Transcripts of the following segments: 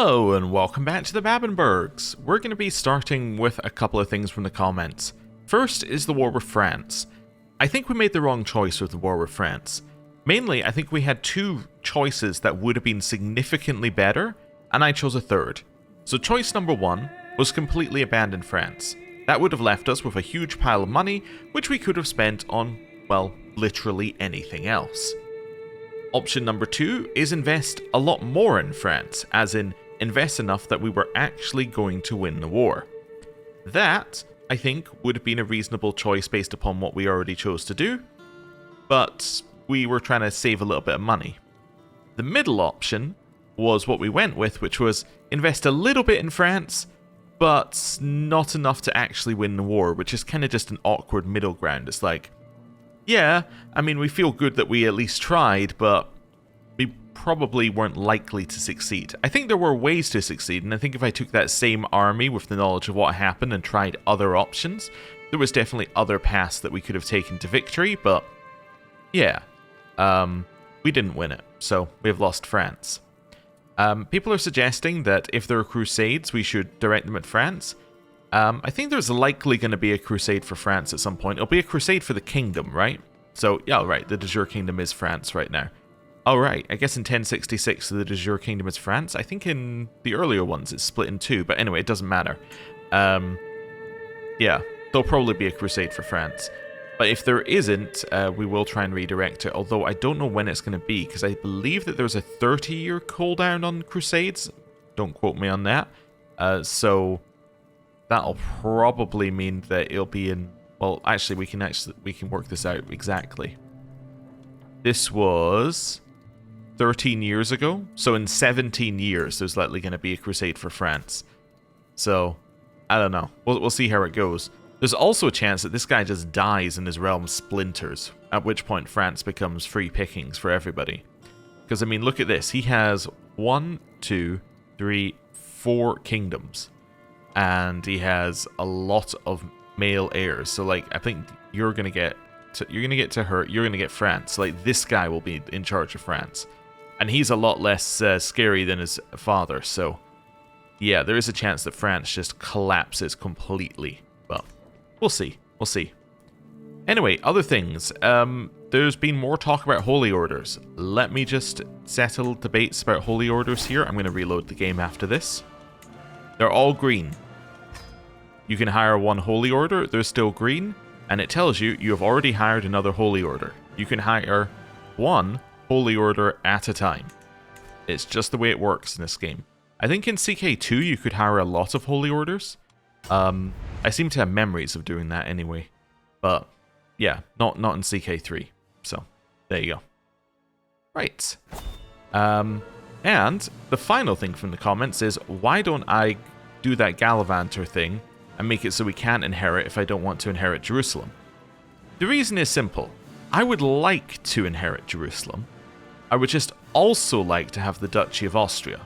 Hello and welcome back to the Babenbergs. We're going to be starting with a couple of things from the comments. First is the war with France. I think we made the wrong choice with the war with France. Mainly, I think we had two choices that would have been significantly better, and I chose a third. So choice number one was completely abandon France. That would have left us with a huge pile of money, which we could have spent on, well, literally anything else. Option number two is invest a lot more in France, as in invest enough that we were actually going to win the war. That, I think, would have been a reasonable choice based upon what we already chose to do, but we were trying to save a little bit of money. The middle option was what we went with, which was invest a little bit in France, but not enough to actually win the war, which is kind of just an awkward middle ground. It's like, yeah, I mean, we feel good that we at least tried, but we probably weren't likely to succeed. I think there were ways to succeed, and I think if I took that same army with the knowledge of what happened and tried other options, there was definitely other paths that we could have taken to victory, but yeah, we didn't win it, so we have lost France. People are suggesting that if there are crusades, we should direct them at France. I think there's likely going to be a crusade for France at some point. It'll be a crusade for the kingdom, right? So, yeah, right, the de jure kingdom is France right now. Oh, right, I guess in 1066 the de jure kingdom is France. I think in the earlier ones it's split in two, but anyway, it doesn't matter. Yeah, there'll probably be a crusade for France. But if there isn't, we will try and redirect it, although I don't know when it's going to be, because I believe that there's a 30-year cooldown on crusades. Don't quote me on that. So that'll probably mean that it'll be in... Well, actually, we can work this out exactly. This was 13 years ago, so in 17 years, there's likely going to be a crusade for France. So, I don't know. We'll see how it goes. There's also a chance that this guy just dies and his realm splinters, at which point France becomes free pickings for everybody. Because, I mean, look at this. He has 1, 2, 3, 4 kingdoms. And he has a lot of male heirs. So, like, I think you're going to get France. Like, this guy will be in charge of France. And he's a lot less scary than his father. So, yeah, there is a chance that France just collapses completely. But we'll see. We'll see. Anyway, other things. There's been more talk about holy orders. Let me just settle debates about holy orders here. I'm going to reload the game after this. They're all green. You can hire one holy order. They're still green. And it tells you you have already hired another holy order. You can hire one holy order at a time. It's just the way it works in this game. I think in CK2 you could hire a lot of holy orders. I seem to have memories of doing that anyway. But yeah, not in CK3. So there you go. Right. And the final thing from the comments is, why don't I do that Gallivanter thing and make it so we can't inherit if I don't want to inherit Jerusalem? The reason is simple. I would like to inherit Jerusalem. I would just also like to have the Duchy of Austria.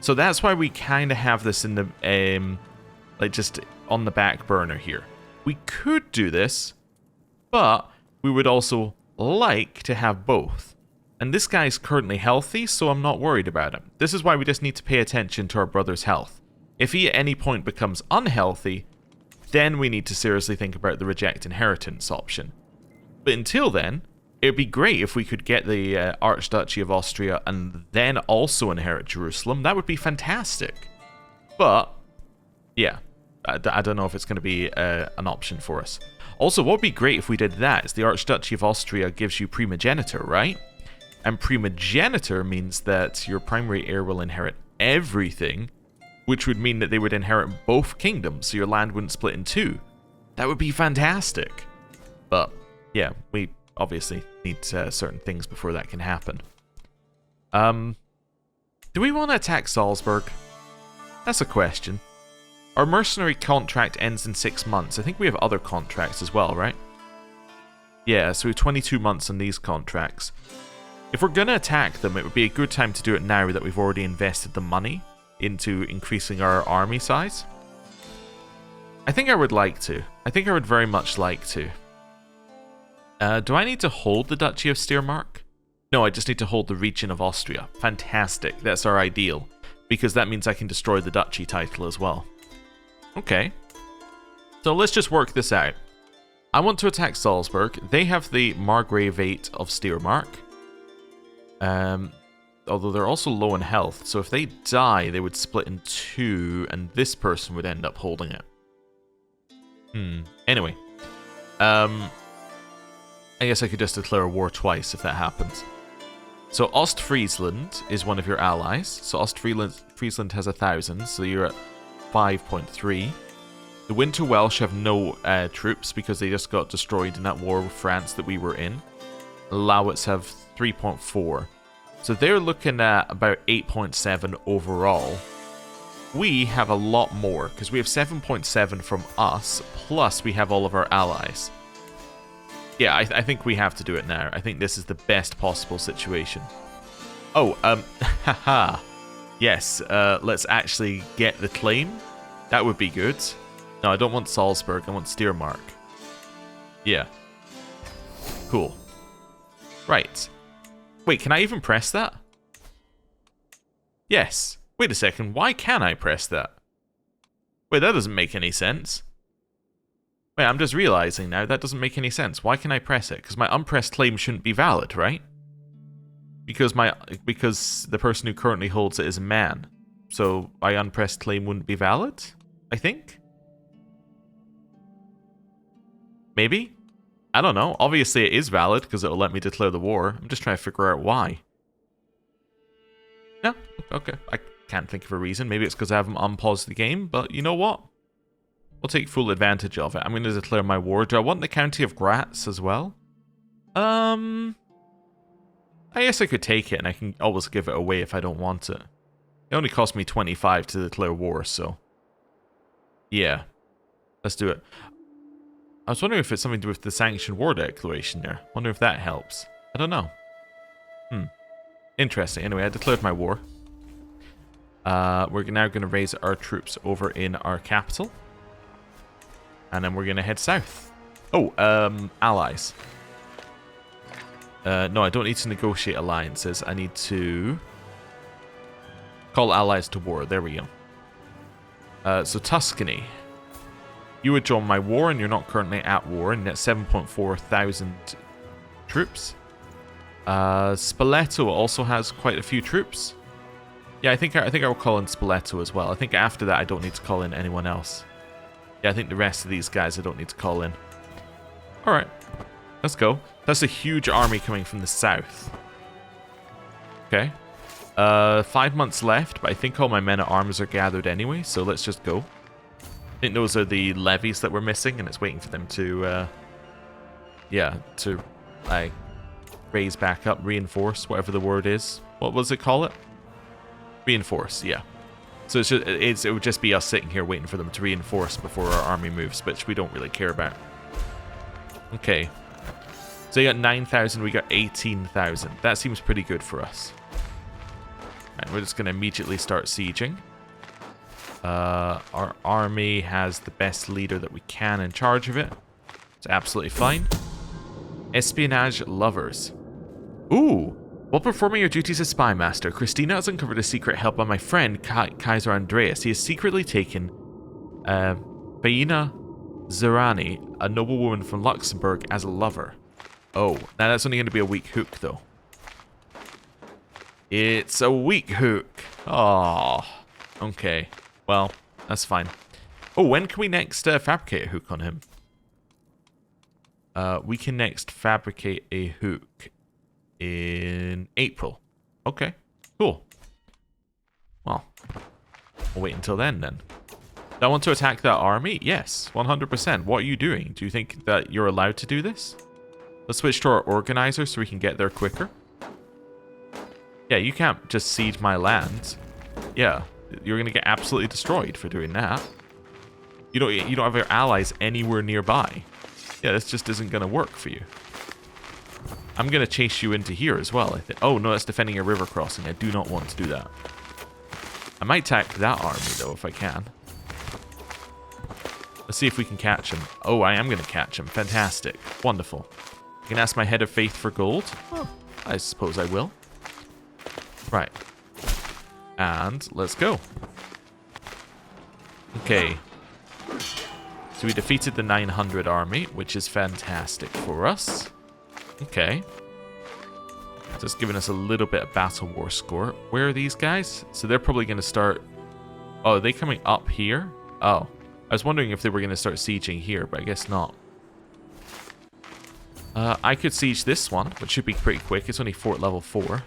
So that's why we kind of have this in the, like, just on the back burner here. We could do this, but we would also like to have both. And this guy's currently healthy, so I'm not worried about him. This is why we just need to pay attention to our brother's health. If he at any point becomes unhealthy, then we need to seriously think about the reject inheritance option. But until then, it would be great if we could get the Archduchy of Austria and then also inherit Jerusalem. That would be fantastic. But, yeah, I don't know if it's going to be an option for us. Also, what would be great if we did that is the Archduchy of Austria gives you primogeniture, right? And primogeniture means that your primary heir will inherit everything, which would mean that they would inherit both kingdoms, so your land wouldn't split in two. That would be fantastic. But, yeah, we obviously need certain things before that can happen. Do we want to attack Salzburg? That's a question. Our mercenary contract ends in 6 months. I think we have other contracts as well, right? Yeah, so we have 22 months on these contracts. If we're going to attack them, it would be a good time to do it now that we've already invested the money into increasing our army size. I think I would like to. I think I would very much like to. Do I need to hold the Duchy of Steiermark? No, I just need to hold the region of Austria. Fantastic. That's our ideal. because that means I can destroy the duchy title as well. Okay. So let's just work this out. I want to attack Salzburg. They have the Margravate of Steiermark. Although they're also low in health, so if they die, they would split in two, and this person would end up holding it. Anyway. I guess I could just declare war twice if that happens. So Ostfriesland is one of your allies. So Ostfriesland has 1,000, so you're at 5.3. The Winter Welsh have no troops because they just got destroyed in that war with France that we were in. Laowitz have 3.4. So they're looking at about 8.7 overall. We have a lot more because we have 7.7 from us, plus we have all of our allies. Yeah, I think we have to do it now. I think this is the best possible situation. Oh, haha. Yes, let's actually get the claim. That would be good. No, I don't want Salzburg, I want Steiermark. Yeah. Cool. Right. Wait, can I even press that? Yes. Wait a second, why can I press that? Wait, that doesn't make any sense. Wait, I'm just realizing now that doesn't make any sense. Why can I press it? Because my unpressed claim shouldn't be valid, right? Because the person who currently holds it is a man. So my unpressed claim wouldn't be valid, I think? Maybe? I don't know. Obviously it is valid because it'll let me declare the war. I'm just trying to figure out why. Yeah, okay. I can't think of a reason. Maybe it's because I haven't unpaused the game, but you know what? We'll take full advantage of it. I'm going to declare my war. Do I want the county of Graz as well? I guess I could take it and I can always give it away if I don't want it. It only cost me 25 to declare war, so... yeah. Let's do it. I was wondering if it's something to do with the sanctioned war declaration there. Wonder if that helps. I don't know. Interesting. Anyway, I declared my war. We're now going to raise our troops over in our capital. And then we're going to head south. Oh, allies. No, I don't need to negotiate alliances. I need to call allies to war. There we go. So Tuscany. You would join my war, and you're not currently at war, and that's 7.4 thousand troops. Spoleto also has quite a few troops. Yeah, I think I will call in Spoleto as well. I think after that I don't need to call in anyone else. Yeah, I think the rest of these guys I don't need to call in. Alright, let's go. That's a huge army coming from the south. Okay. 5 months left, but I think all my men-at-arms are gathered anyway, so let's just go. I think those are the levies that we're missing, and it's waiting for them to, raise back up, reinforce, whatever the word is. What was it, call it? Reinforce, yeah. So it would just be us sitting here waiting for them to reinforce before our army moves, which we don't really care about. Okay. So you got 9,000, we got 18,000. That seems pretty good for us. Right, we're just going to immediately start sieging. Our army has the best leader that we can in charge of it. It's absolutely fine. Espionage lovers. Ooh! While performing your duties as spy master, Christina has uncovered a secret held by my friend Kaiser Andreas. He has secretly taken Baina Zerani, a noblewoman from Luxembourg, as a lover. Oh, now that's only going to be a weak hook, though. It's a weak hook. Oh, okay. Well, that's fine. Oh, when can we next fabricate a hook on him? We can next fabricate a hook in April. Okay, cool. Well, we'll wait until then. Do I want to attack that army? Yes, 100%. What are you doing? Do you think that you're allowed to do this? Let's switch to our organizer so we can get there quicker. Yeah, you can't just siege my land. Yeah. You're gonna get absolutely destroyed for doing that. You don't have your allies anywhere nearby. Yeah, this just isn't gonna work for you. I'm gonna chase you into here as well, I think. Oh no, that's defending a river crossing. I do not want to do that. I might attack that army though if I can. Let's see if we can catch him. Oh, I am gonna catch him. Fantastic. Wonderful. I can ask my head of faith for gold. Oh, I suppose I will. Right. And let's go. Okay. So we defeated the 900 army, which is fantastic for us. Okay. Just giving us a little bit of battle war score. Where are these guys? So they're probably going to start... Oh, are they coming up here? Oh. I was wondering if they were going to start sieging here, but I guess not. I could siege this one, which should be pretty quick. It's only fort level 4.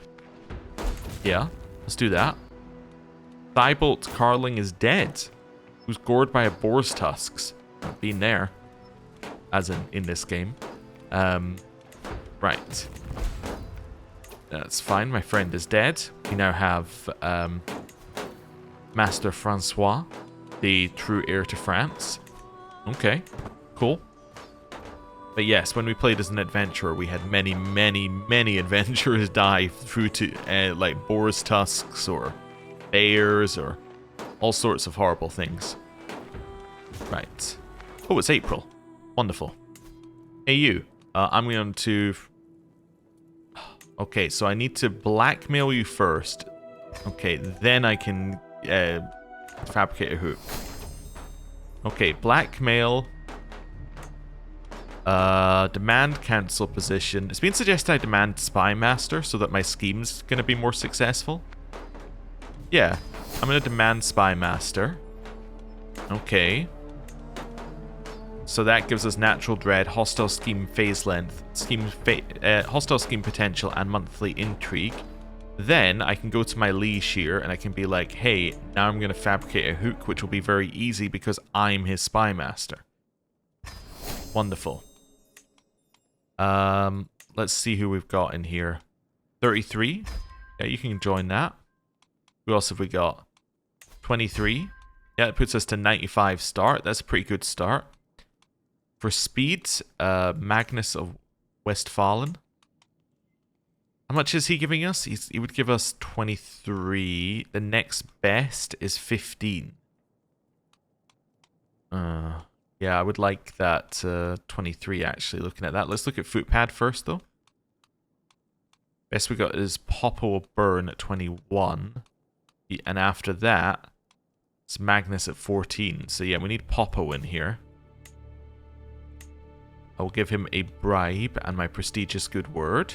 Yeah, let's do that. Thibault Carling is dead. Who's gored by a boar's tusks. Been there. As in this game. Right. That's fine. My friend is dead. We now have Master Francois, the true heir to France. Okay, cool. But yes, when we played as an adventurer, we had many, many, many adventurers die through to like boar's tusks or bears or all sorts of horrible things. Right. Oh, it's April. Wonderful. Hey, you. I'm going to... Okay, so I need to blackmail you first. Okay, then I can fabricate a hook. Okay, blackmail. Demand cancel position. It's been suggested I demand spy master so that my scheme's going to be more successful. Yeah, I'm going to demand spy master. Okay. So that gives us natural dread, hostile scheme phase length, hostile scheme potential, and monthly intrigue. Then I can go to my liege here and I can be like, hey, now I'm going to fabricate a hook, which will be very easy because I'm his spy master. Wonderful. Let's see who we've got in here. 33. Yeah, you can join that. Who else have we got? 23. Yeah, it puts us to 95 start. That's a pretty good start. For speed, Magnus of Westphalen. How much is he giving us? He would give us 23. The next best is 15. Yeah, I would like that 23 actually, looking at that. Let's look at footpad first, though. Best we got is Poppo of Burn at 21. And after that, it's Magnus at 14. So yeah, we need Poppo in here. I'll give him a bribe and my prestigious good word.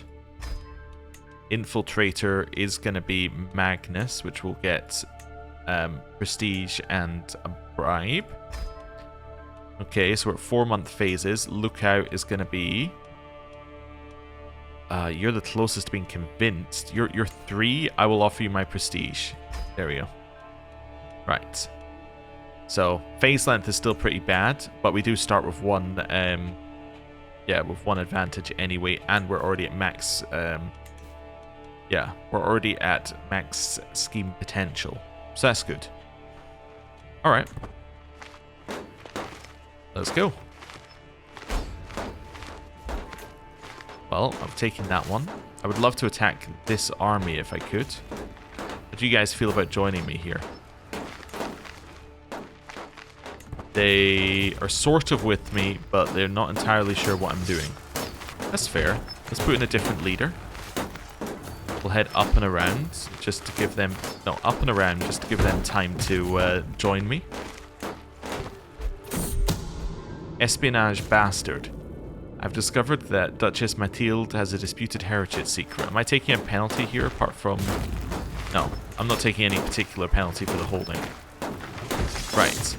Infiltrator is going to be Magnus, which will get prestige and a bribe. Okay, so we're at 4-month phases. Lookout is going to be... you're the closest to being convinced. You're 3. I will offer you my prestige. There we go. Right. So, phase length is still pretty bad, but we do start with one... yeah, with one advantage anyway, and we're already at max... yeah, we're already at max scheme potential. So that's good. Alright. Let's go. Well, I've taken that one. I would love to attack this army if I could. How do you guys feel about joining me here? They are sort of with me, but they're not entirely sure what I'm doing. That's fair. Let's put in a different leader. We'll head up and around just to give them... No, up and around just to give them time to join me. Espionage bastard. I've discovered that Duchess Mathilde has a disputed heritage secret. Am I taking a penalty here apart from... No, I'm not taking any particular penalty for the holding. Right.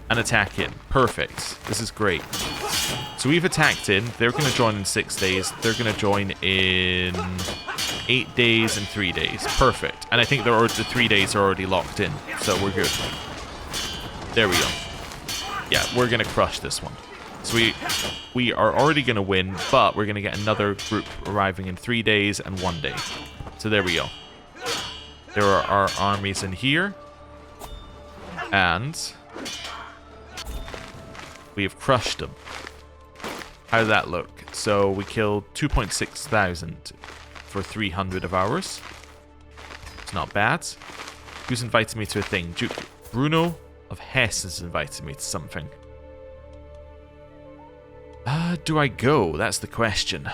And attack in. Perfect. This is great. So we've attacked in. They're going to join in 6 days. They're going to join in 8 days and 3 days. Perfect. And I think the 3 days are already locked in. So we're good. There we go. Yeah, we're going to crush this one. So we are already going to win, but we're going to get another group arriving in 3 days and 1 day. So there we go. There are our armies in here. And we have crushed them. How did that look? So we killed 2.6 thousand for 300 of ours. It's not bad. Who's invited me to a thing? Duke Bruno of Hesse has invited me to something. Do I go? That's the question.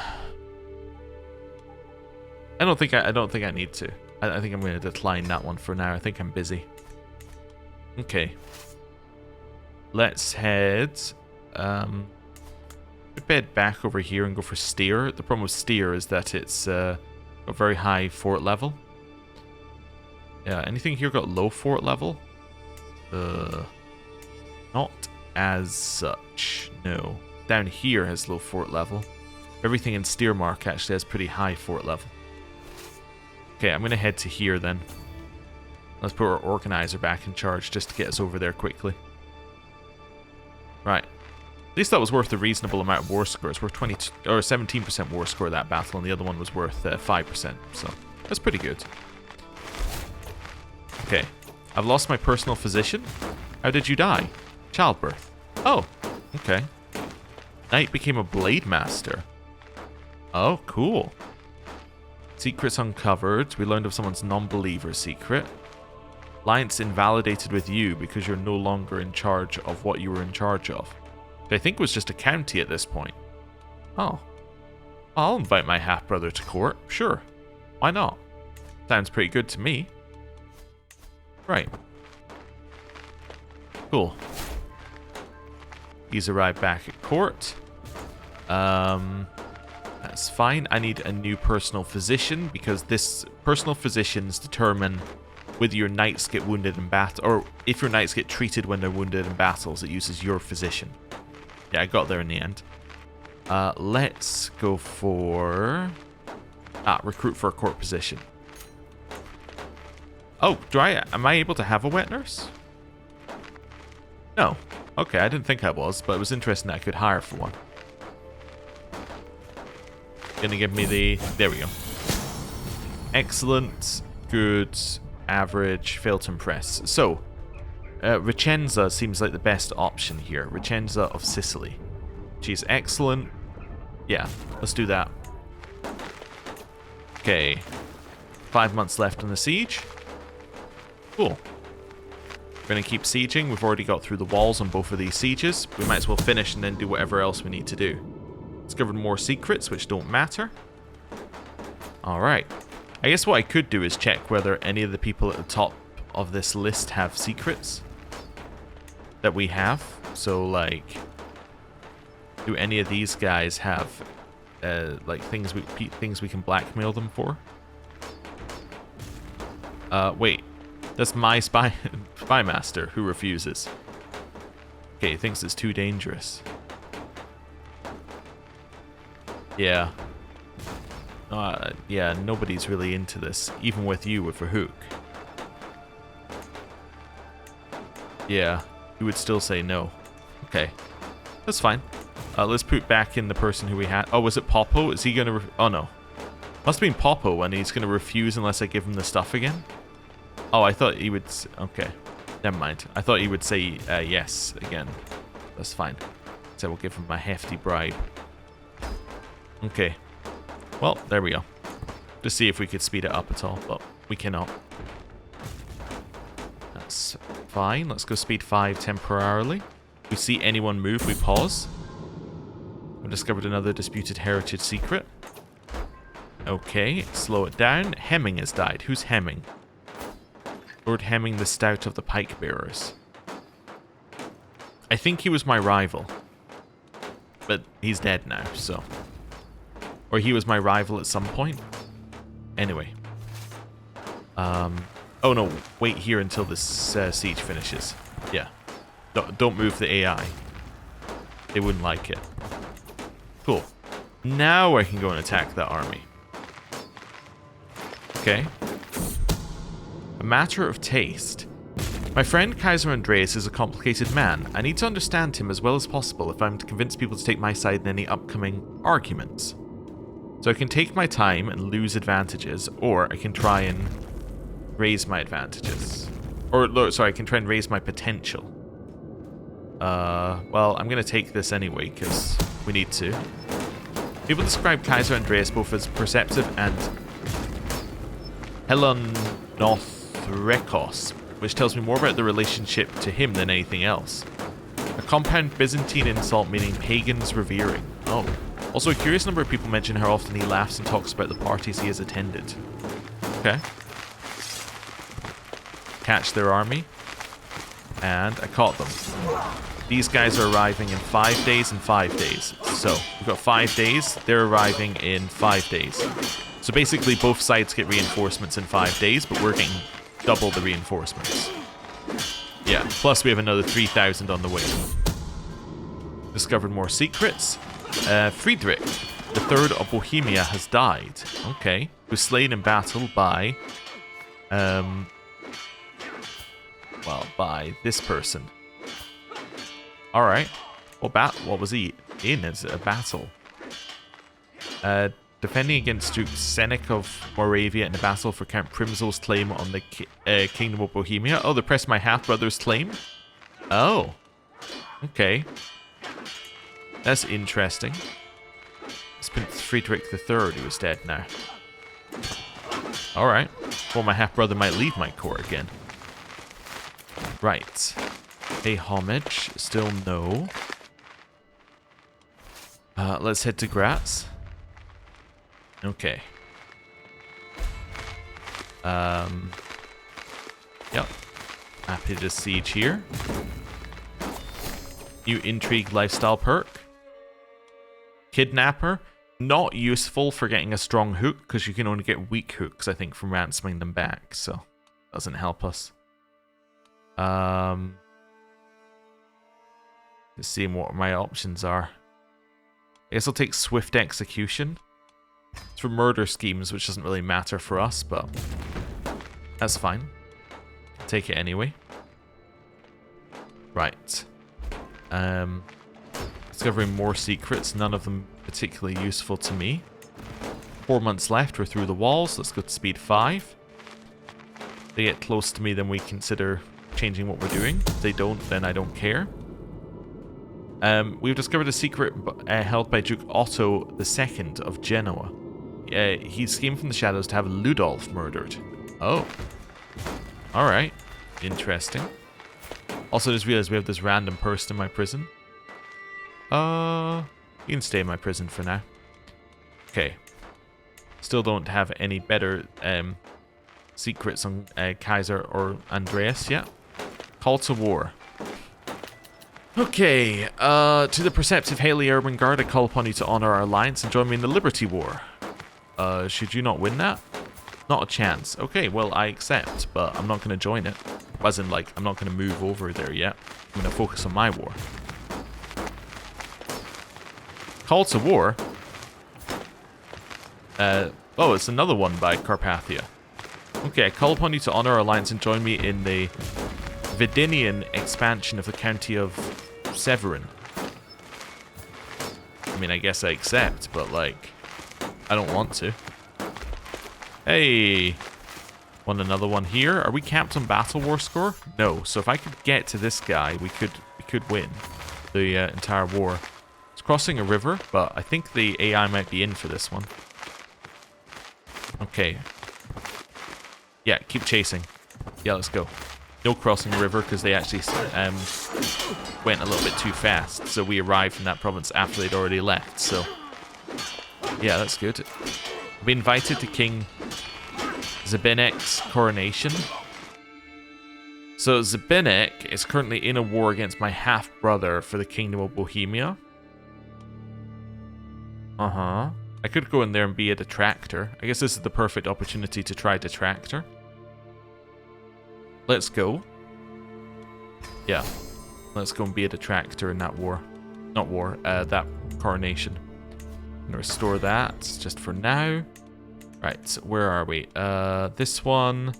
I don't think I need to. I think I'm going to decline that one for now. I think I'm busy. Okay. Let's head... bed back over here and go for steer. The problem with steer is that it's a very high fort level. Yeah, anything here got low fort level? Not as such, no. Down here has low fort level. Everything in Steermark actually has pretty high fort level. Okay, I'm going to head to here then. Let's put our organizer back in charge just to get us over there quickly. Right. At least that was worth a reasonable amount of war scores. We're 20 or 17% war score that battle, and the other one was worth 5%. So that's pretty good. Okay, I've lost my personal physician. How did you die? Childbirth. Oh, okay. Knight became a blade master. Oh, cool. Secrets uncovered. We learned of someone's non-believer secret. Alliance invalidated with you because you're no longer in charge of what you were in charge of. I think it was just a county at this point. Oh. I'll invite my half-brother to court. Sure. Why not? Sounds pretty good to me. Right. Cool. He's arrived back at court. That's fine. I need a new personal physician because this personal physicians determine whether your knights get wounded in battle, or if your knights get treated when they're wounded in battles, it uses your physician. Yeah, I got there in the end. Let's go for... recruit for a court position. Oh, am I able to have a wet nurse? No. Okay, I didn't think I was, but it was interesting that I could hire for one. Gonna give me the... There we go. Excellent, good, average, fail to impress. So, Vicenza seems like the best option here. Vicenza of Sicily. She's excellent. Yeah, let's do that. Okay. 5 months left on the siege. Cool. We're going to keep sieging. We've already got through the walls on both of these sieges. We might as well finish and then do whatever else we need to do. Discovered more secrets, which don't matter. Alright. I guess what I could do is check whether any of the people at the top of this list have secrets that we have. So, like, do any of these guys have, like, things we can blackmail them for? Wait. That's my spy master who refuses. Okay, he thinks it's too dangerous. Yeah. Yeah, nobody's really into this, even with you with a hook. Yeah, he would still say no. Okay, that's fine. Let's put back in the person who we had. Oh, was it Popo? Is he gonna? Oh no, must have been Popo, and he's gonna refuse unless I give him the stuff again. Oh, I thought he would... Okay, never mind. I thought he would say yes again. That's fine. So we'll give him a hefty bribe. Okay. Well, there we go. Just see if we could speed it up at all, but we cannot. That's fine. Let's go speed 5 temporarily. If we see anyone move, we pause. We've discovered another disputed heritage secret. Okay, slow it down. Hemming has died. Who's Hemming? Lord Hemming the Stout of the Pike Bearers. I think he was my rival. But he's dead now, so... Or he was my rival at some point. Anyway. Oh no, wait here until this siege finishes. Yeah. Don't move the AI. They wouldn't like it. Cool. Now I can go and attack that army. Okay. A matter of taste. My friend Kaiser Andreas is a complicated man. I need to understand him as well as possible if I'm to convince people to take my side in any upcoming arguments. So I can take my time and lose advantages, or I can try and raise my advantages. Or, sorry, I can try and raise my potential. Well, I'm going to take this anyway, because we need to. People describe Kaiser Andreas both as perceptive and Helenothrekos, which tells me more about the relationship to him than anything else. A compound Byzantine insult meaning pagans revering. Oh. Also, a curious number of people mention how often he laughs and talks about the parties he has attended. Okay. catch their army. And I caught them. These guys are arriving in 5 days and 5 days. So we've got 5 days. They're arriving in 5 days. So basically both sides get reinforcements in 5 days, but we're getting double the reinforcements. Yeah, plus we have another 3,000 on the way. Discovered more secrets. Friedrich, the third of Bohemia, has died. Okay. Was slain in battle by... well, by this person. Alright. What was he in as a battle? Defending against Duke Senek of Moravia in a battle for Count Primzol's claim on the Kingdom of Bohemia. Oh, they pressed my half-brother's claim? Oh. Okay. That's interesting. It's Prince Friedrich III who is dead now. Alright. Well, my half-brother might leave my court again. Right. Pay homage. Still no. Let's head to Graz. Okay. Yep. Happy to siege here. New Intrigue lifestyle perk. Kidnapper. Not useful for getting a strong hook, because you can only get weak hooks, I think, from ransoming them back, so doesn't help us. Just seeing what my options are. I guess I'll take Swift Execution. It's for murder schemes, which doesn't really matter for us, but that's fine. Take it anyway. Right. Discovering more secrets, none of them particularly useful to me. 4 months left, we're through the walls. Let's go to speed 5. If they get close to me, then we consider changing what we're doing. If they don't, then I don't care. We've discovered a secret held by Duke Otto II of Genoa. He schemed from the shadows to have Ludolf murdered. Oh. Alright. Interesting. Also, just realized we have this random person in my prison. You can stay in my prison for now. Okay. Still don't have any better secrets on Kaiser or Andreas yet. Call to war. Okay, to the perceptive Haley Urban Guard, I call upon you to honor our alliance and join me in the Liberty War. Should you not win that? Not a chance. Okay, well, I accept, but I'm not going to join it. As in, like, I'm not going to move over there yet. I'm going to focus on my war. Call to war? Oh, it's another one by Carpathia. Okay, I call upon you to honor our alliance and join me in the Vidinian expansion of the county of Severin. I mean, I guess I accept, but, like, I don't want to. Hey! Want another one here? Are we capped on Battle War score? No. So if I could get to this guy, we could win the entire war. It's crossing a river, but I think the AI might be in for this one. Okay. Yeah, keep chasing. Yeah, let's go. No crossing a river because they actually went a little bit too fast. So we arrived in that province after they'd already left. So yeah, that's good. We invited to King Zabinek's coronation. So Zabinek is currently in a war against my half-brother for the Kingdom of Bohemia. Uh-huh. I could go in there and be a detractor. I guess this is the perfect opportunity to try detractor. Let's go. Yeah. Let's go and be a detractor in that war. Not war, that coronation. I'm gonna restore that just for now. Right, so where are we? This one.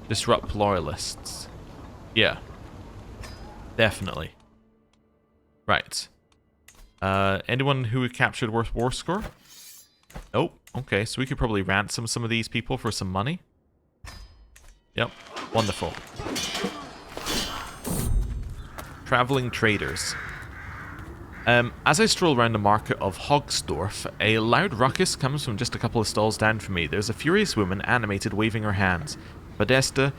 Disrupt loyalists. Yeah. Definitely. Right. Anyone who captured worth war score? Oh, okay, so we could probably ransom some of these people for some money. Yep, wonderful. Traveling traders. As I stroll around the market of Hogsdorf, a loud ruckus comes from just a couple of stalls down from me. There's a furious woman, animated, waving her hands. Modesta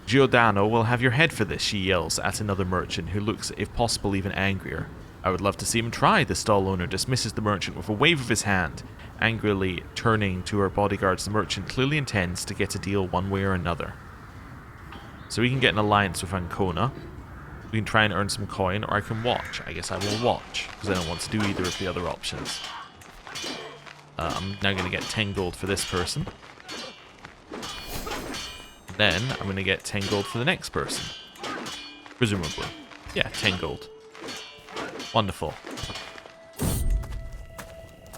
Giordano will have your head for this, she yells at another merchant, who looks, if possible, even angrier. I would love to see him try, the stall owner dismisses the merchant with a wave of his hand. Angrily turning to her bodyguards, the merchant clearly intends to get a deal one way or another. So we can get an alliance with Ancona. We can try and earn some coin, or I can watch. I guess I will watch, because I don't want to do either of the other options. I'm now going to get 10 gold for this person. Then I'm going to get 10 gold for the next person. Presumably. Yeah, 10 gold. Wonderful.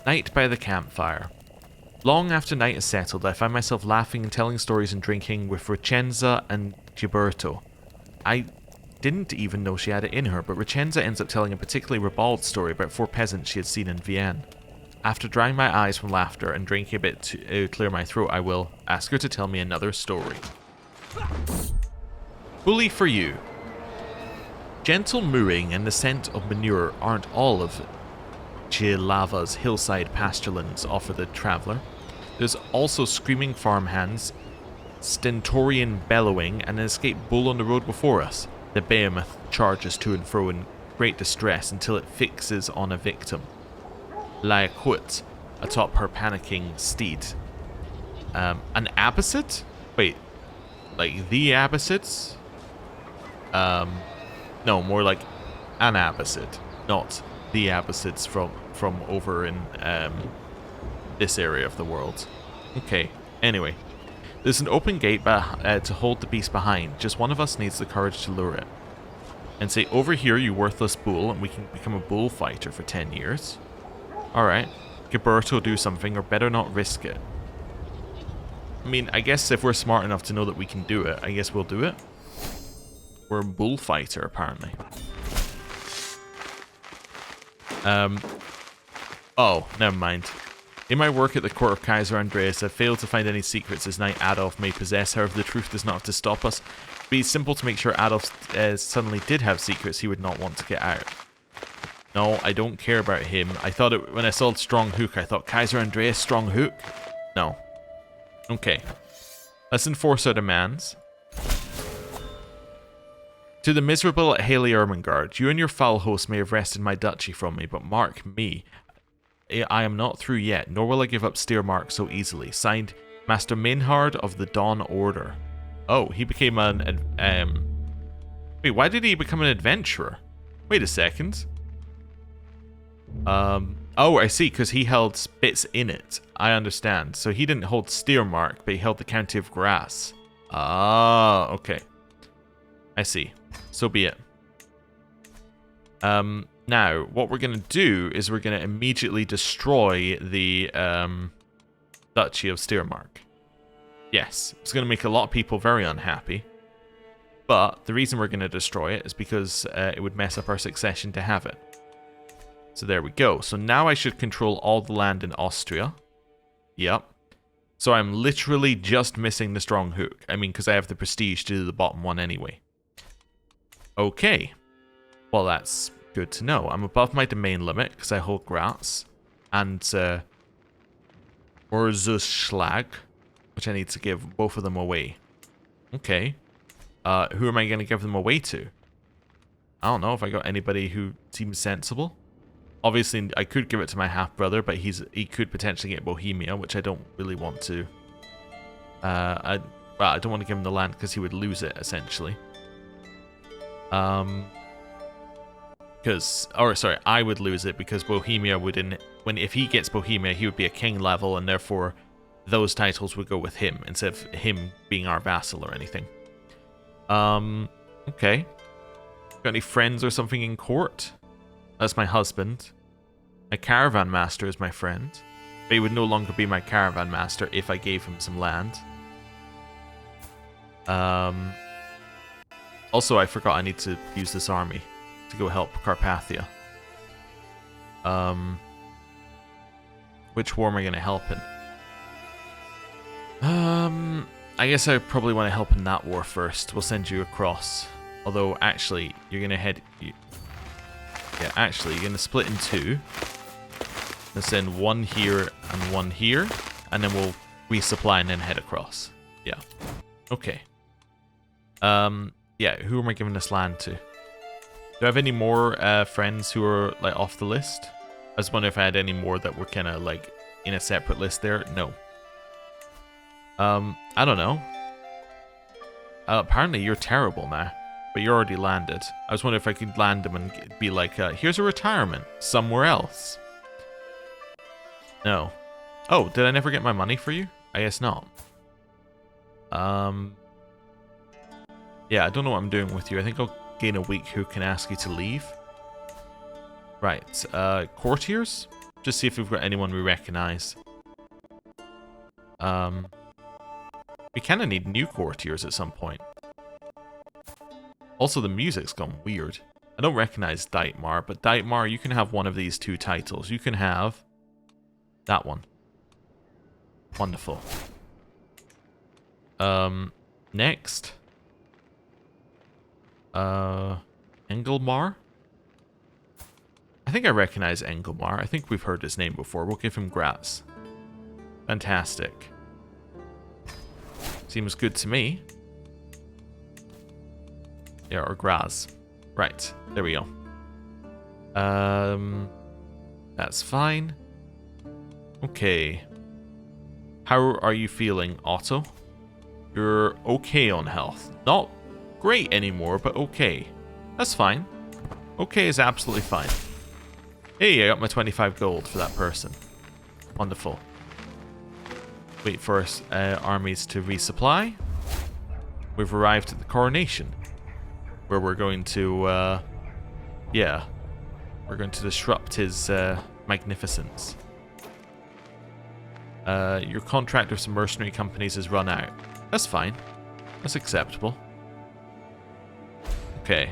Night by the campfire. Long after night is settled, I find myself laughing and telling stories and drinking with Vicenza and Gilberto. I didn't even know she had it in her, but Vicenza ends up telling a particularly ribald story about 4 peasants she had seen in Vienne. After drying my eyes from laughter and drinking a bit to clear my throat, I will ask her to tell me another story. Bully for you. Gentle mooing and the scent of manure aren't all of Chilava's hillside pasturelands offer the traveller. There's also screaming farmhands, stentorian bellowing, and an escaped bull on the road before us. The behemoth charges to and fro in great distress until it fixes on a victim. Lie quit atop her panicking steed. An Abbasid? Wait, like the Abbasids? No, more like an Abbasid, not the Abbasids from over in this area of the world. Okay, anyway. There's an open gate to hold the beast behind. Just one of us needs the courage to lure it. And say, over here, you worthless bull, and we can become a bullfighter for 10 years. Alright. Gilberto, do something, or better not risk it. I mean, I guess if we're smart enough to know that we can do it, I guess we'll do it. We're a bullfighter, apparently. Oh, never mind. In my work at the court of Kaiser Andreas, I failed to find any secrets this Knight Adolf may possess. However, the truth does not have to stop us. It would be simple to make sure Adolf suddenly did have secrets he would not want to get out. No, I don't care about him. I thought it when I saw Strong Hook, I thought Kaiser Andreas Strong Hook? No. Okay. Let's enforce our demands. To the miserable Haley Ermengarde, you and your foul host may have wrested my duchy from me, but mark me. I am not through yet, nor will I give up Steermark so easily. Signed, Master Mainhard of the Dawn Order. Oh, he became an... Wait, why did he become an adventurer? Wait a second. Oh, I see, because he held bits in it. I understand. So he didn't hold Steermark, but he held the County of Grass. Ah, okay. I see. So be it. Now, what we're going to do is we're going to immediately destroy the Duchy of Steermark. Yes, it's going to make a lot of people very unhappy. But the reason we're going to destroy it is because it would mess up our succession to have it. So there we go. So now I should control all the land in Austria. Yep. So I'm literally just missing the Strong Hook. I mean, because I have the prestige to do the bottom one anyway. Okay. Well, that's good to know. I'm above my domain limit because I hold Graz and Urzuschlag, which I need to give both of them away. Okay. Who am I going to give them away to? I don't know if I got anybody who seems sensible. Obviously, I could give it to my half-brother, but he could potentially get Bohemia, which I don't really want to. I don't want to give him the land because he would lose it, essentially. I would lose it because Bohemia would, if he gets Bohemia, he would be a king level, and therefore those titles would go with him instead of him being our vassal or anything. Okay. Got any friends or something in court? That's my husband. My caravan master is my friend. But he would no longer be my caravan master if I gave him some land. Also, I forgot I need to use this army to go help Carpathia. Which war am I going to help in? I guess I probably want to help in that war first. We'll send you across. Although, actually, you're going to head... Yeah, actually, you're going to split in two. Let's send one here and one here. And then we'll resupply and then head across. Yeah. Okay. Yeah, who am I giving this land to? Do I have any more friends who are like off the list? I was wondering if I had any more that were kind of like in a separate list there. No. I don't know. Apparently you're terrible now. But you already landed. I was wondering if I could land him and be like, here's a retirement somewhere else. No. Oh, did I never get my money for you? I guess not. Yeah, I don't know what I'm doing with you. I think I'll gain a weak hook and ask you to leave. Right, courtiers? Just see if we've got anyone we recognize. We kind of need new courtiers at some point. Also, the music's gone weird. I don't recognize Dietmar, but Dietmar, you can have one of these two titles. You can have that one. Wonderful. Next. Engelmar? I think I recognize Engelmar. I think we've heard his name before. We'll give him Graz. Fantastic. Seems good to me. Yeah, or Graz. Right, there we go. That's fine. Okay. How are you feeling, Otto? You're okay on health. Not great anymore, but okay. That's fine. Okay is absolutely fine. Hey, I got my 25 gold for that person. Wonderful. Wait for armies to resupply. We've arrived at the coronation, where we're going to, yeah, we're going to disrupt his magnificence. Your contract with some mercenary companies has run out. That's fine. That's acceptable. Okay.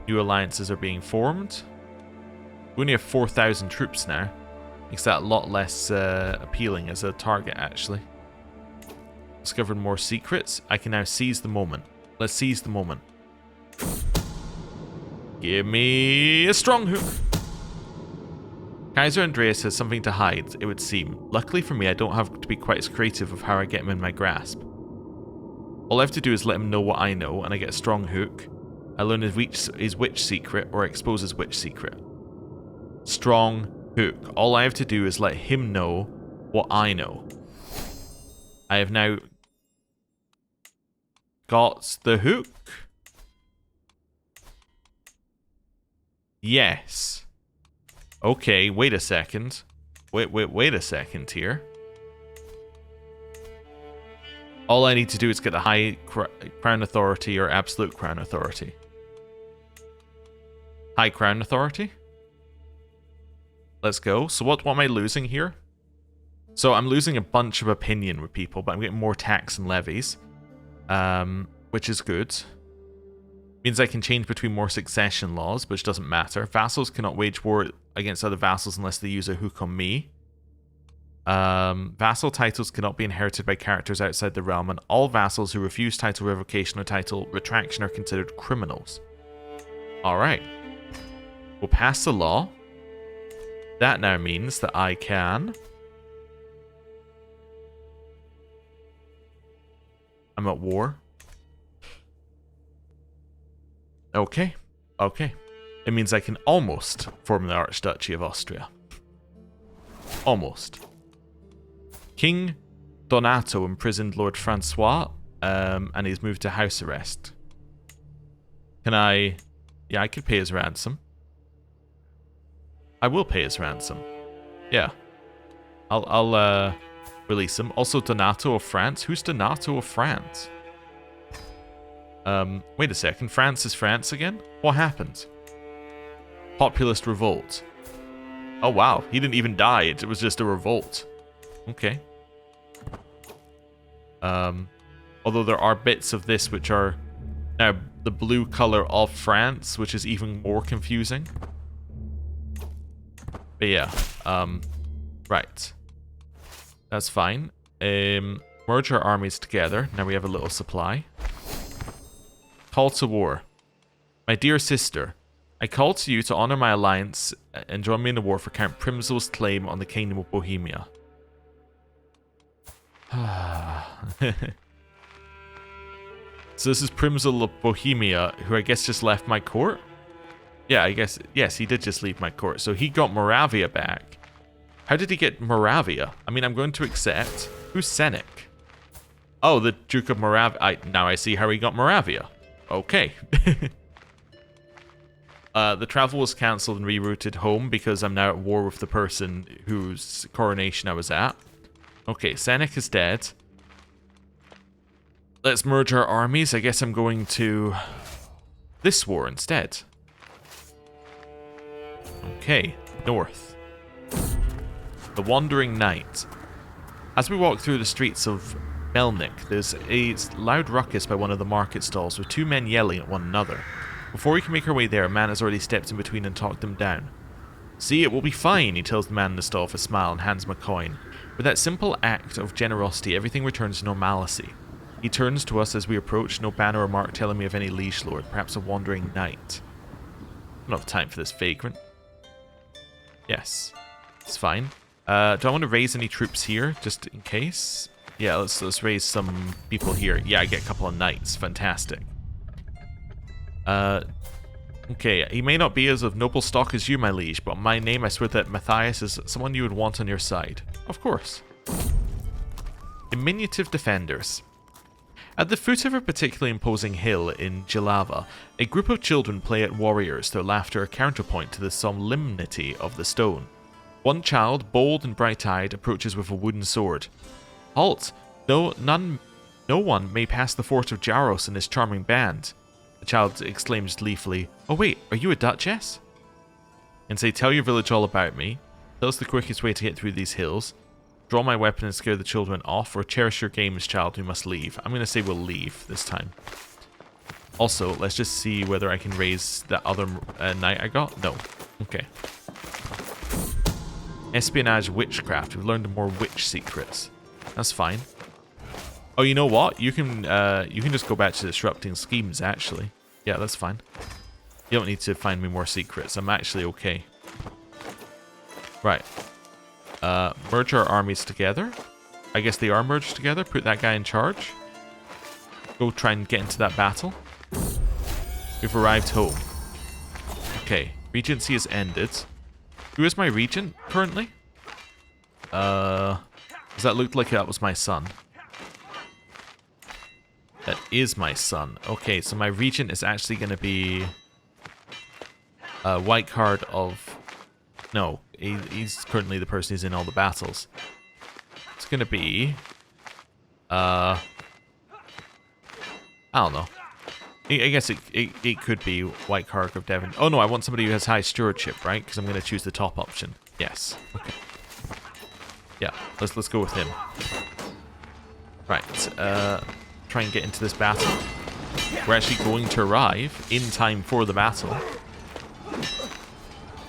New alliances are being formed. We only have 4,000 troops now. Makes that a lot less appealing as a target, actually. Discovered more secrets. I can now seize the moment. Let's seize the moment. Give me a strong hook. Kaiser Andreas has something to hide, it would seem. Luckily for me, I don't have to be quite as creative of how I get him in my grasp. All I have to do is let him know what I know, and I get a strong hook. I learn his witch secret, or expose his witch secret. Strong hook. All I have to do is let him know what I know. I have now got the hook. Yes. Okay, wait a second. Wait a second here. All I need to do is get the High Crown Authority or Absolute Crown Authority. High Crown Authority? Let's go. So what am I losing here? So I'm losing a bunch of opinion with people, but I'm getting more tax and levies. Which is good. Means I can change between more succession laws, which doesn't matter. Vassals cannot wage war against other vassals unless they use a hook on me. Vassal titles cannot be inherited by characters outside the realm, and all vassals who refuse title revocation or title retraction are considered criminals. Alright. We'll pass the law. That now means that I can... I'm at war. Okay. Okay. It means I can almost form the Archduchy of Austria. Almost. King Donato imprisoned Lord Francois, and he's moved to house arrest. Can I... Yeah, I could pay his ransom. I will pay his ransom. Yeah. I'll release him. Also, Donato of France. Who's Donato of France? Wait a second. France is France again? What happened? Populist revolt. Oh, wow. He didn't even die. It was just a revolt. Okay. Although there are bits of this which are now the blue color of France, which is even more confusing. But yeah. Right. That's fine. Merge our armies together. Now we have a little supply. Call to war. My dear sister, I call to you to honor my alliance and join me in the war for Count Primzel's claim on the Kingdom of Bohemia. So this is Primzel of Bohemia, who I guess just left my court? Yeah, I guess, yes, he did just leave my court. So he got Moravia back. How did he get Moravia? I mean, I'm going to accept. Who's Senek? Oh, the Duke of Moravia. Now I see how he got Moravia. Okay. The travel was cancelled and rerouted home because I'm now at war with the person whose coronation I was at. Okay, Seneca is dead. Let's merge our armies. I guess I'm going to this war instead. Okay, north. The Wandering Knight. As we walk through the streets of Melnik, there's a loud ruckus by one of the market stalls with two men yelling at one another. Before we can make our way there, a man has already stepped in between and talked them down. See, it will be fine, he tells the man in the stall with a smile and hands him a coin. With that simple act of generosity, everything returns to normalcy. He turns to us as we approach, no banner or mark telling me of any liege lord, perhaps a wandering knight. I don't have time for this vagrant. Yes, it's fine. Do I want to raise any troops here, just in case? Yeah, let's raise some people here. Yeah, I get a couple of knights. Fantastic. Okay, he may not be as of noble stock as you, my liege, but my name, I swear that Matthias is someone you would want on your side. Of course. Diminutive defenders. At the foot of a particularly imposing hill in Jilava, a group of children play at warriors, their laughter a counterpoint to the solemnity of the stone. One child, bold and bright-eyed, approaches with a wooden sword. Halt! No one may pass the fort of Jaros and his charming band. The child exclaims gleefully, "Oh wait, are you a duchess?" And say, "Tell your village all about me. Tell us the quickest way to get through these hills. Draw my weapon and scare the children off, or cherish your games, child, we must leave." I'm going to say we'll leave this time. Also, let's just see whether I can raise that other knight I got. No. Okay. Espionage witchcraft. We've learned more witch secrets. That's fine. Oh, you know what? You can just go back to disrupting schemes, actually. Yeah, that's fine. You don't need to find me more secrets. I'm actually okay. Right. Merge our armies together. I guess they are merged together. Put that guy in charge. Go try and get into that battle. We've arrived home. Okay. Regency has ended. Who is my regent currently? Does that look like that was my son? That is my son. Okay, so my regent is actually going to be a white card of... No, he's currently the person who's in all the battles. It's going to be... I don't know. I guess it could be white card of Devon. Oh no, I want somebody who has high stewardship, right? Because I'm going to choose the top option. Yes. Okay. Yeah, let's go with him. Right, try and get into this battle. We're actually going to arrive in time for the battle.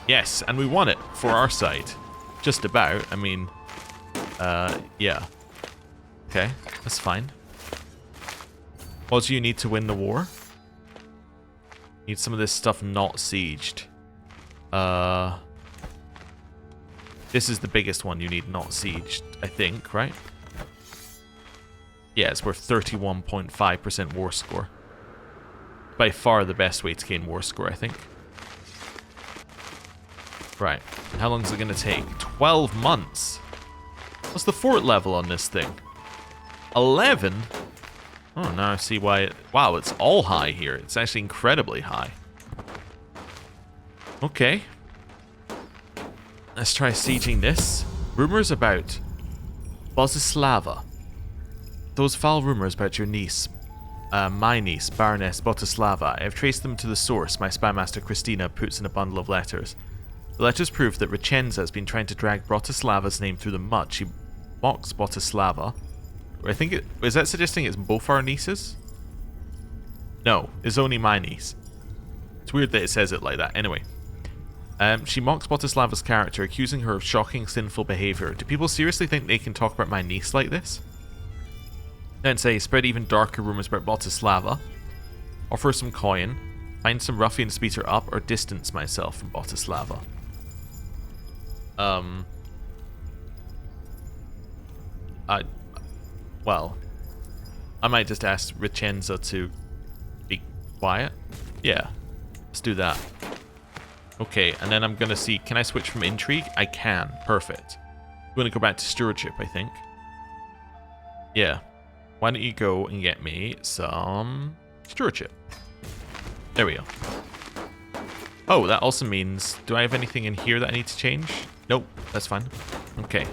Yes, and we won it for our side. Just about. I mean, yeah. Okay, that's fine. What do you need to win the war? Need some of this stuff not sieged. This is the biggest one you need not sieged, I think, right? Yeah, it's worth 31.5% war score. By far the best way to gain war score, I think. Right. How long is it going to take? 12 months. What's the fort level on this thing? 11? Oh, now I see why it... Wow, it's all high here. It's actually incredibly high. Okay. Let's try sieging this. Rumors about Bozislava. Those foul rumors about your niece, my niece, Baroness Botislava, I have traced them to the source my spymaster Christina puts in a bundle of letters. The letters prove that Ricenza has been trying to drag Botislava's name through the mud. She mocks Botislava. I think it... Is that suggesting it's both our nieces? No, it's only my niece. It's weird that it says it like that. Anyway. She mocks Botislava's character, accusing her of shocking, sinful behavior. Do people seriously think they can talk about my niece like this? Then say, spread even darker rumors about Botislava. Offer some coin. Find some ruffians to beat her up, or distance myself from Botislava. Well, I might just ask Ricenza to be quiet. Yeah, let's do that. Okay, and then I'm gonna see, can I switch from Intrigue? I can, perfect. I'm gonna go back to Stewardship, I think. Yeah. Why don't you go and get me some stewardship? There we go. Oh, that also means... Do I have anything in here that I need to change? Nope, that's fine. Okay.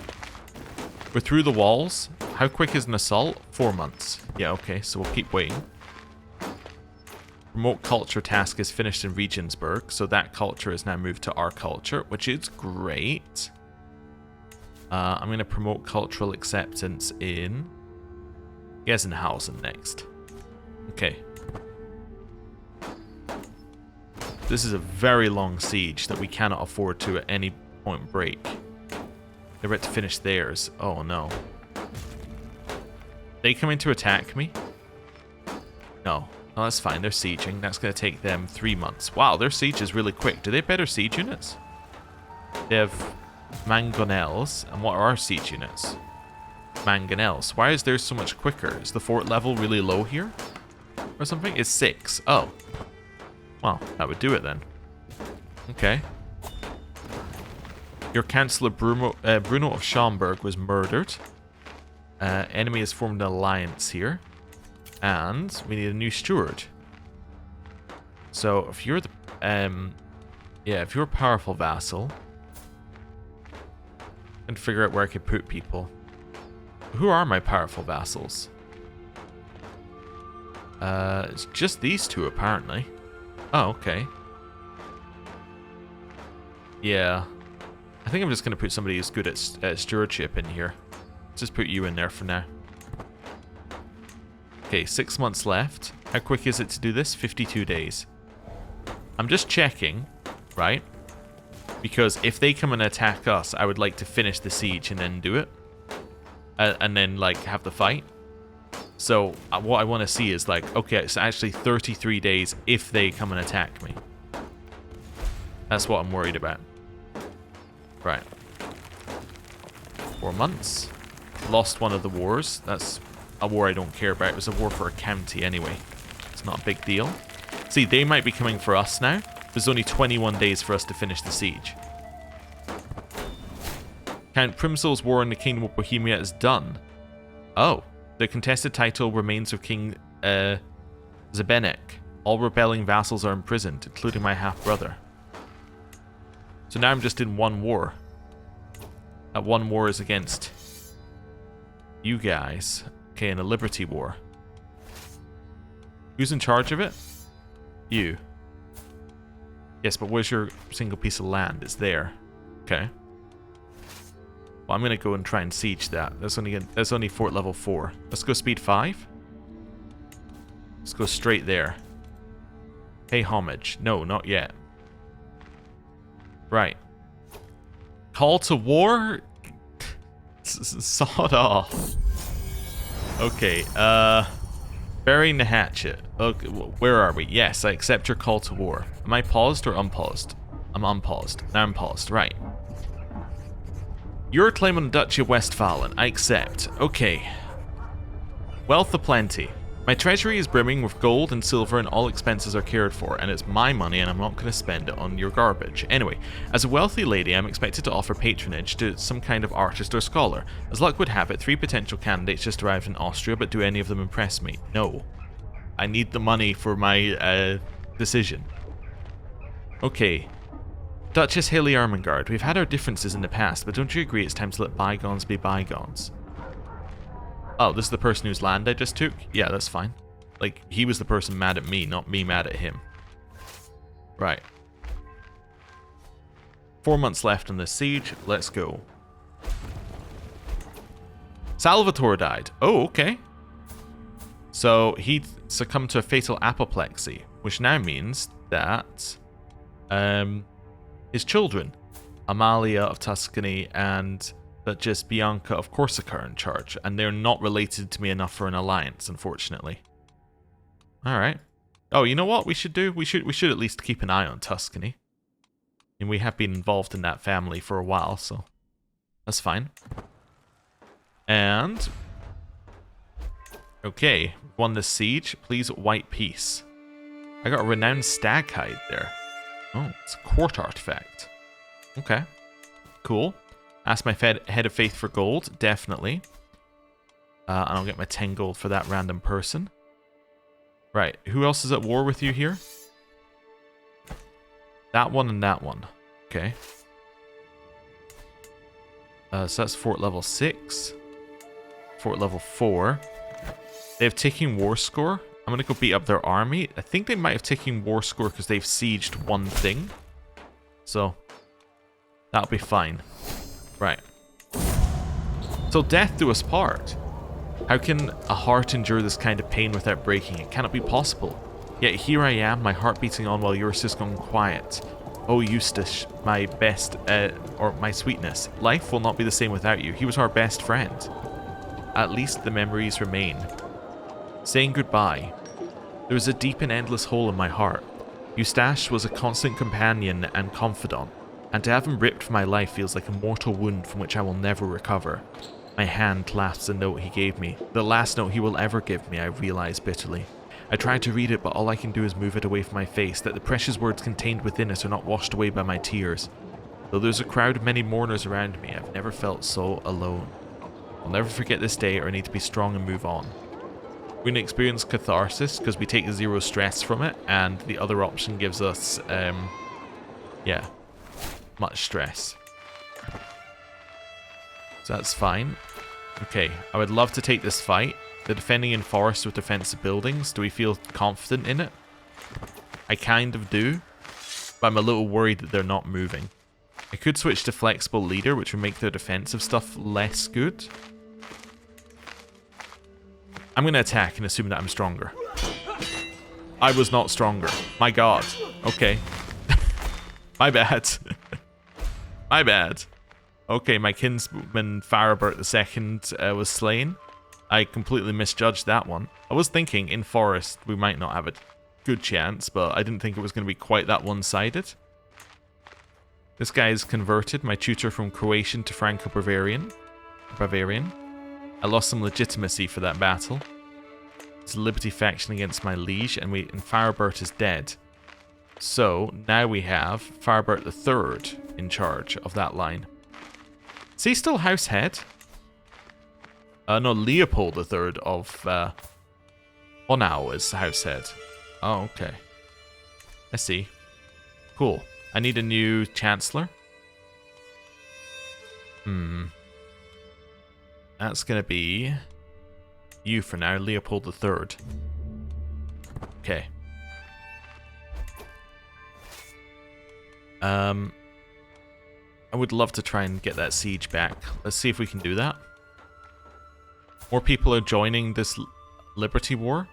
We're through the walls. How quick is an assault? 4 months. Yeah, okay, so we'll keep waiting. Remote culture task is finished in Regensburg, so that culture is now moved to our culture, which is great. I'm going to promote cultural acceptance in Gelsenhausen next. Okay. This is a very long siege that we cannot afford to at any point break. They're about to finish theirs. Oh no. They coming to attack me? No. Oh, that's fine. They're sieging. That's going to take them 3 months. Wow, their siege is really quick. Do they have better siege units? They have mangonels. And what are our siege units? Mangonels. Why is theirs so much quicker? Is the fort level really low here? Or something? It's 6. Oh. Well, that would do it then. Okay. Your Councillor Bruno of Schaumburg was murdered. Enemy has formed an alliance here. And we need a new steward. So if you're the... yeah, if you're a powerful vassal... And figure out where I could put people. Who are my powerful vassals? It's just these two, apparently. Oh, okay. Yeah. I think I'm just going to put somebody who's good at stewardship in here. Just put you in there for now. Okay, 6 months left. How quick is it to do this? 52 days. I'm just checking, right? Because if they come and attack us, I would like to finish the siege and then do it. And then, like, have the fight. So, what I want to see is, like, okay, it's actually 33 days if they come and attack me. That's what I'm worried about. Right. 4 months. Lost one of the wars. That's a war I don't care about. It was a war for a county anyway. It's not a big deal. See, they might be coming for us now. There's only 21 days for us to finish the siege. Count Primsol's war in the Kingdom of Bohemia is done. Oh. The contested title remains of King Zabenek. All rebelling vassals are imprisoned, including my half-brother. So now I'm just in one war. That one war is against you guys. Okay, in a liberty war. Who's in charge of it? You. Yes, but where's your single piece of land? It's there. Okay. Well, I'm going to go and try and siege that. That's only fort level 4. Let's go speed 5. Let's go straight there. Pay homage. No, not yet. Right. Call to war? Sawed off. Okay, burying the hatchet. Okay, where are we? Yes, I accept your call to war. Am I paused or unpaused? I'm unpaused. Now I'm paused. Right. You're a claim on the Duchy of Westphalen. I accept. Okay. Wealth aplenty. My treasury is brimming with gold and silver and all expenses are cared for, and it's my money and I'm not going to spend it on your garbage. Anyway, as a wealthy lady, I'm expected to offer patronage to some kind of artist or scholar. As luck would have it, 3 potential candidates just arrived in Austria, but do any of them impress me? No. I need the money for my decision. Okay. Duchess Haley Ermengarde, we've had our differences in the past, but don't you agree it's time to let bygones be bygones? Oh, this is the person whose land I just took? Yeah, that's fine. Like, he was the person mad at me, not me mad at him. Right. 4 months left on this siege. Let's go. Salvatore died. Oh, okay. So, he succumbed to a fatal apoplexy, which now means that his children, Amalia of Tuscany and Duchess Bianca of Corsica, are in charge, and they're not related to me enough for an alliance, unfortunately. Alright. Oh, you know what we should do? We should at least keep an eye on Tuscany. And we have been involved in that family for a while, so that's fine. And okay, won the siege. Please white peace. I got a renowned stag hide there. Oh, it's a court artifact. Okay, cool. Ask my head of faith for gold, definitely. And I'll get my 10 gold for that random person. Right, who else is at war with you here? That one and that one. Okay. So that's fort level 6. Fort level 4. They have ticking war score. I'm gonna go beat up their army. I think they might have ticking war score because they've sieged one thing. So, that'll be fine. Right. So death do us part. How can a heart endure this kind of pain without breaking? It cannot be possible. Yet here I am, my heart beating on while yours has gone quiet. Oh, Eustace, my best, or my sweetness. Life will not be the same without you. He was our best friend. At least the memories remain. Saying goodbye. There was a deep and endless hole in my heart. Eustace was a constant companion and confidant, and to have him ripped from my life feels like a mortal wound from which I will never recover. My hand clasps the note he gave me, the last note he will ever give me, I realize bitterly. I tried to read it, but all I can do is move it away from my face, that the precious words contained within it are not washed away by my tears. Though there's a crowd of many mourners around me, I've never felt so alone. I'll never forget this day, or I need to be strong and move on. We're going to experience catharsis, because we take 0 stress from it, and the other option gives us, yeah, much stress. So that's fine. Okay, I would love to take this fight. The defending in forest with defensive buildings, do we feel confident in it? I kind of do, but I'm a little worried that they're not moving. I could switch to flexible leader, which would make their defensive stuff less good. I'm going to attack and assume that I'm stronger. I was not stronger. My god. Okay. My bad. My bad. Okay, my kinsman Farabert II was slain. I completely misjudged that one. I was thinking in forest we might not have a good chance, but I didn't think it was going to be quite that one-sided. This guy is converted, my tutor from Croatian to Franco-Bavarian. I lost some legitimacy for that battle. It's a Liberty faction against my liege, and Farabert is dead. So, now we have Farabert III in charge of that line. Is he still house head? No, Leopold III of Honau is house head. Oh, okay. I see. Cool. I need a new chancellor. That's gonna be you for now, Leopold III. Okay. I would love to try and get that siege back. Let's see if we can do that. More people are joining this Liberty War.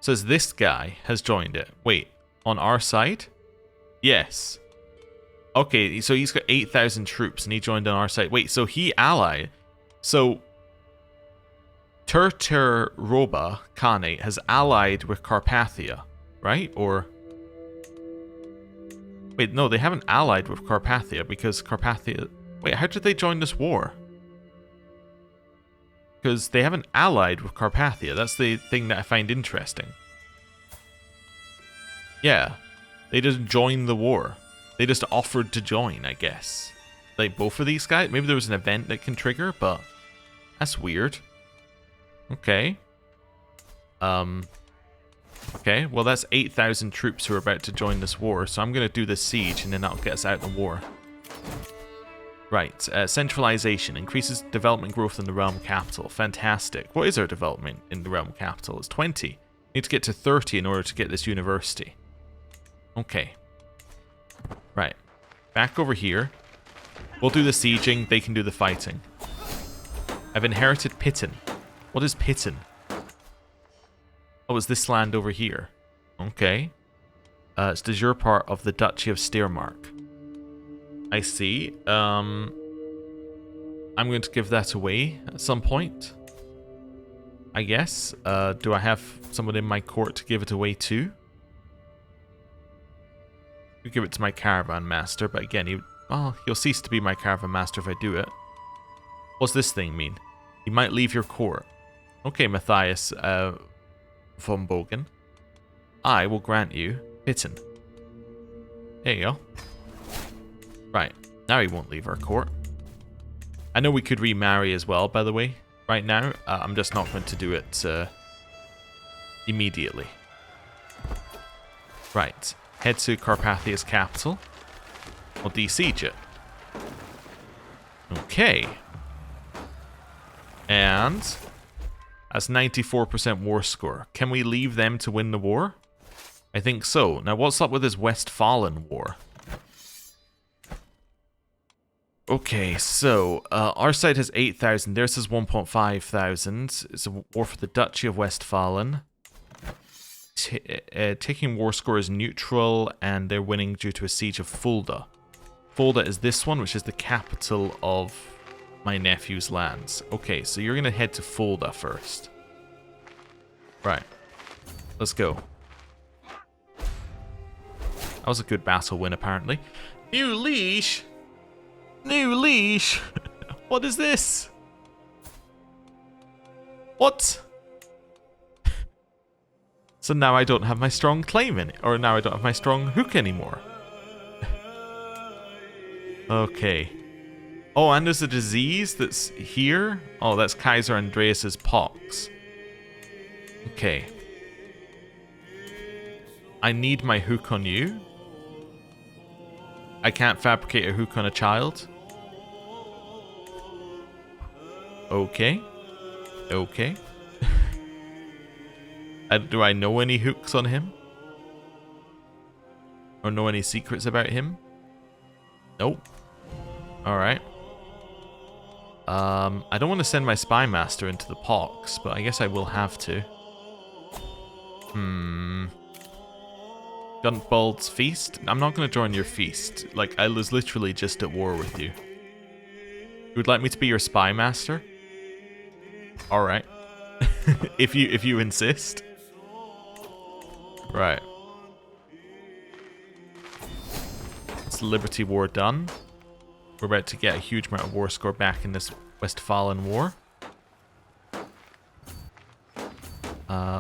Says this guy has joined it. Wait, on our side? Yes. Okay, so he's got 8,000 troops and he joined on our side. Wait, so he allied. So Terteroba Khanate has allied with Carpathia, right? Or wait, no, they haven't allied with Carpathia because Carpathia... Wait, how did they join this war? Because they haven't allied with Carpathia. That's the thing that I find interesting. Yeah, they just joined the war. They just offered to join, I guess. Like both of these guys? Maybe there was an event that can trigger, but that's weird. Okay. Okay, well that's 8,000 troops who are about to join this war, so I'm going to do this siege and then that'll get us out of the war. Right, centralization. Increases development growth in the realm capital. Fantastic. What is our development in the realm capital? It's 20. Need to get to 30 in order to get this university. Okay. Right. Back over here. We'll do the sieging, they can do the fighting. I've inherited Pitten. What is Pitten? Oh, it's this land over here. Okay. It's de jure part of the Duchy of Steiermark. I see. I'm going to give that away at some point. I guess. Do I have someone in my court to give it away to? I'll give it to my caravan master, but again, he'll cease to be my caravan master if I do it. What's this thing mean? You might leave your court. Okay, Matthias von Bogen. I will grant you Pitten. There you go. Right, now he won't leave our court. I know we could remarry as well, by the way. right now. I'm just not going to do it immediately. Right. Head to Carpathia's capital. We'll de-siege it. Okay. And that's 94% war score. Can we leave them to win the war? I think so. Now, what's up with this Westphalian war? Okay, so our side has 8,000. Theirs is 1,500. It's a war for the Duchy of Westphalen. Taking war score is neutral, and they're winning due to a siege of Fulda. Fulda is this one, which is the capital of my nephew's lands. Okay, so you're going to head to Fulda first. Right. Let's go. That was a good battle win, apparently. New leash? New leash? What is this? What? So now I don't have my strong claim in it. Or now I don't have my strong hook anymore. Okay. Oh, and there's a disease that's here. Oh, that's Kaiser Andreas's pox. Okay. I need my hook on you. I can't fabricate a hook on a child. Okay. Okay. Do I know any hooks on him? Or know any secrets about him? Nope. Alright. I don't want to send my spy master into the pox, but I guess I will have to. Gunbald's feast? I'm not going to join your feast. Like, I was literally just at war with you. You would like me to be your spy master? Alright. if you insist. Right. It's Liberty War done. We're about to get a huge amount of war score back in this Westphalian war.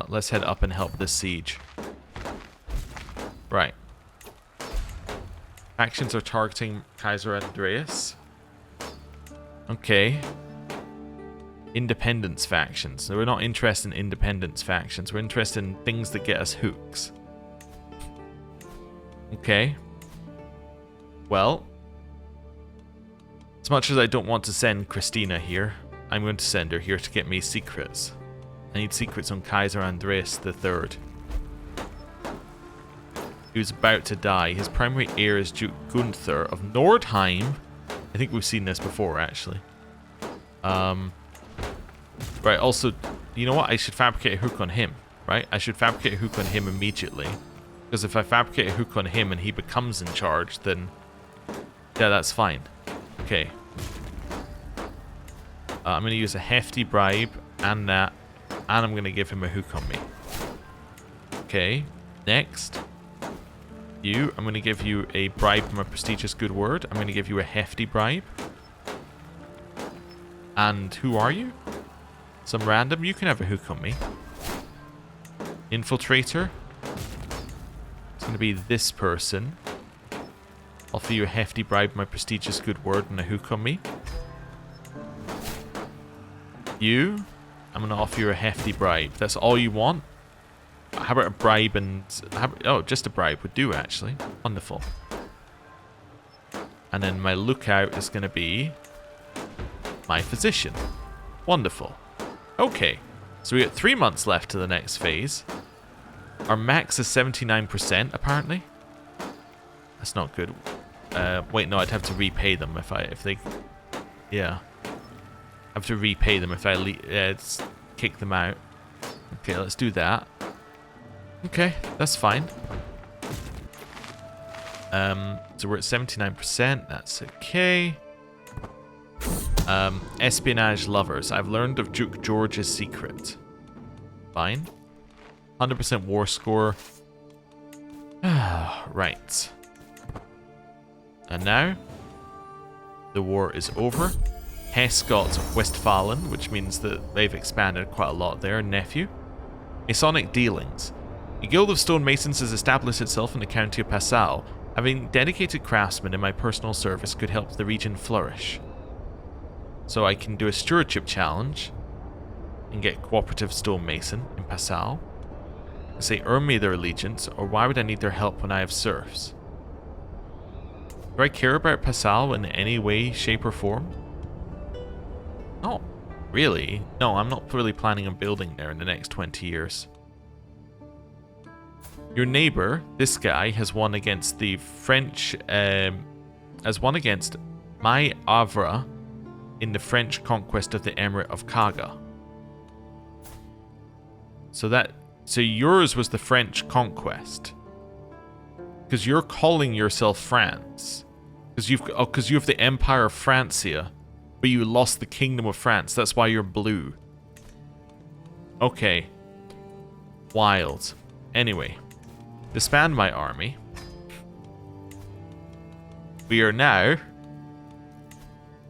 Let's head up and help this siege. Right. Factions are targeting Kaiser Andreas. Okay. Independence factions. So we're not interested in independence factions. We're interested in things that get us hooks. Okay. Well, as much as I don't want to send Christina here, I'm going to send her here to get me secrets. I need secrets on Kaiser Andreas III. He was about to die. His primary heir is Duke Gunther of Nordheim. I think we've seen this before, actually. Right, also, you know what? I should fabricate a hook on him, right? I should fabricate a hook on him immediately. Because if I fabricate a hook on him and he becomes in charge, then... yeah, that's fine. Okay. I'm going to use a hefty bribe and that. And I'm going to give him a hook on me. Okay. Next. You. I'm going to give you a bribe from a prestigious good word. I'm going to give you a hefty bribe. And who are you? Some random. You can have a hook on me. Infiltrator. It's going to be this person. Offer you a hefty bribe, my prestigious good word, and a hook on me. You. I'm going to offer you a hefty bribe. That's all you want? How about a bribe and... oh, just a bribe would do, actually. Wonderful. And then my lookout is going to be... my physician. Wonderful. Okay. So we got 3 months left to the next phase. Our max is 79%, apparently. That's not good. Wait, no, I'd have to repay them if they... yeah. I have to repay them if I kick them out. Okay, let's do that. Okay, that's fine. So we're at 79%. That's okay. Espionage lovers. I've learned of Duke George's secret. Fine. 100% war score. Right. And now, the war is over. Hesse got Westphalen, which means that they've expanded quite a lot there. Nephew. Masonic dealings. A guild of stonemasons has established itself in the county of Passau. Having dedicated craftsmen in my personal service could help the region flourish. So I can do a stewardship challenge. and get cooperative stonemason in Passau. I say earn me their allegiance, or why would I need their help when I have serfs? Do I care about Passau in any way, shape, or form? Oh, really? No, I'm not really planning on building there in the next 20 years. Your neighbor, this guy, has won against the French, has won against my Havre in the French conquest of the Emirate of Kaga. So yours was the French conquest. Because you're calling yourself France. Because you have the Empire of Francia, but you lost the Kingdom of France. That's why you're blue. Okay. Wild. Anyway. Disband my army. We are now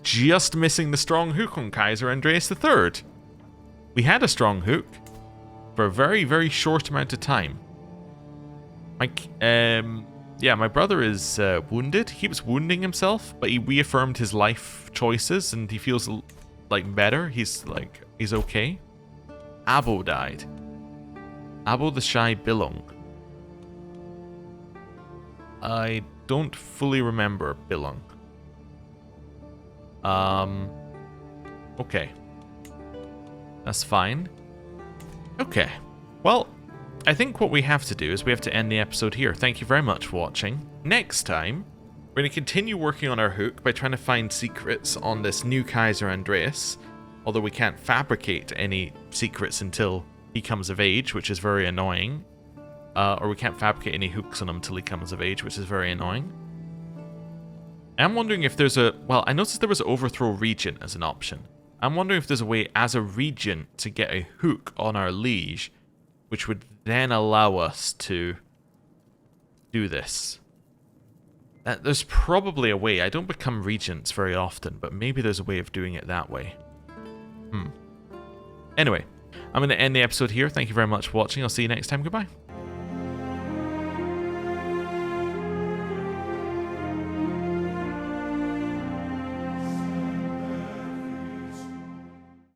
just missing the strong hook on Kaiser Andreas III. We had a strong hook for a very, very short amount of time. My brother is wounded. He keeps wounding himself, but he reaffirmed his life choices and he feels like better. He's okay. Abo died. Abo the Shy Billung. I don't fully remember Billung. Okay. That's fine. Okay. Well, I think what we have to do is we have to end the episode here. Thank you very much for watching. Next time, we're going to continue working on our hook by trying to find secrets on this new Kaiser Andreas. Although we can't fabricate any secrets until he comes of age, which is very annoying. Or we can't fabricate any hooks on him until he comes of age, which is very annoying. I'm wondering if there's a... Well, I noticed there was Overthrow Regent as an option. I'm wondering if there's a way as a regent to get a hook on our liege, which would then allow us to do this. There's probably a way. I don't become regents very often, but maybe there's a way of doing it that way. Anyway, I'm going to end the episode here. Thank you very much for watching. I'll see you next time. Goodbye.